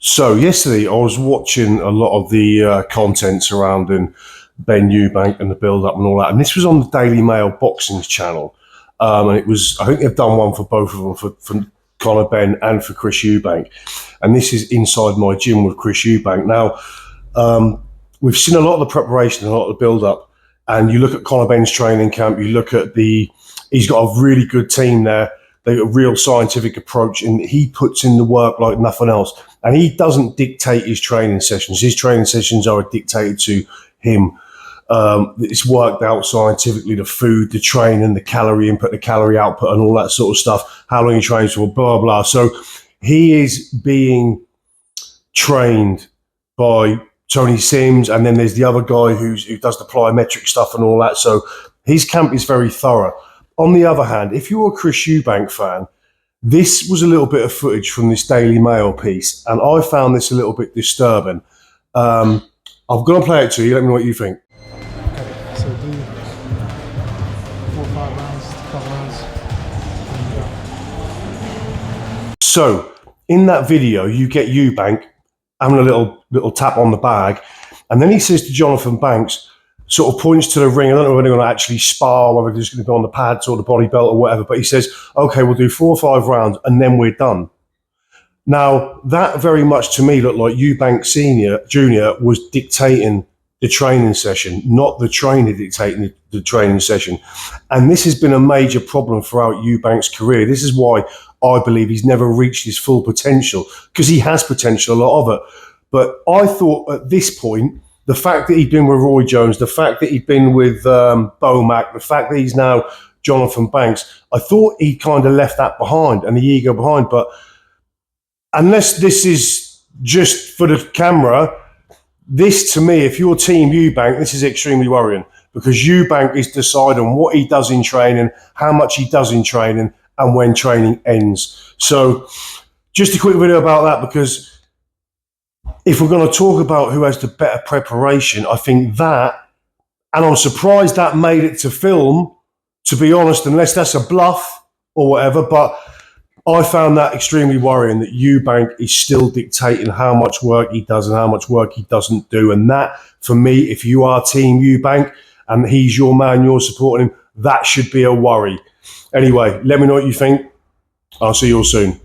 So yesterday I was watching a lot of the content surrounding Ben Eubank and the build-up and all that, and this was on the Daily Mail Boxing's channel, and it was, I think they've done one for both of them, for Conor Benn and for Chris Eubank, and this is inside my gym with Chris Eubank. Now, we've seen a lot of the preparation, a lot of the build-up, and you look at Conor Benn's training camp, you look at he's got a really good team there. They've got a real scientific approach, and he puts in the work like nothing else. And he doesn't dictate his training sessions. His training sessions are dictated to him. It's worked out scientifically, the food, the training, the calorie input, the calorie output, and all that sort of stuff, how long he trains for, blah, blah. So he is being trained by Tony Sims, and then there's the other guy who does the plyometric stuff and all that. So his camp is very thorough. On the other hand, if you're a Chris Eubank fan, this was a little bit of footage from this Daily Mail piece, and I found this a little bit disturbing. I'm going to play it to you. Let me know what you think. Okay, so do 4 or 5 rounds, 12 rounds. So in that video, you get Eubank having a little tap on the bag, and then he says to Jonathan Banks, sort of points to the ring. I don't know whether they're going to actually spar, whether they're just going to be on the pads or the body belt or whatever, but he says, okay, we'll do 4 or 5 rounds and then we're done. Now, that very much to me looked like Eubank Jr. was dictating the training session, not the trainer dictating the training session. And this has been a major problem throughout Eubank's career. This is why I believe he's never reached his full potential, because he has potential, a lot of it. But I thought at this point, the fact that he'd been with Roy Jones, the fact that he'd been with Bomac, the fact that he's now Jonathan Banks, I thought he kind of left that behind and the ego behind. But unless this is just for the camera, this to me, if you're Team Eubank, this is extremely worrying, because Eubank is deciding what he does in training, how much he does in training, and when training ends. So just a quick video about that, because if we're going to talk about who has the better preparation, I think that, and I'm surprised that made it to film, to be honest, unless that's a bluff or whatever, but I found that extremely worrying that Eubank is still dictating how much work he does and how much work he doesn't do. And that, for me, if you are Team Eubank and he's your man, you're supporting him, that should be a worry. Anyway, let me know what you think. I'll see you all soon.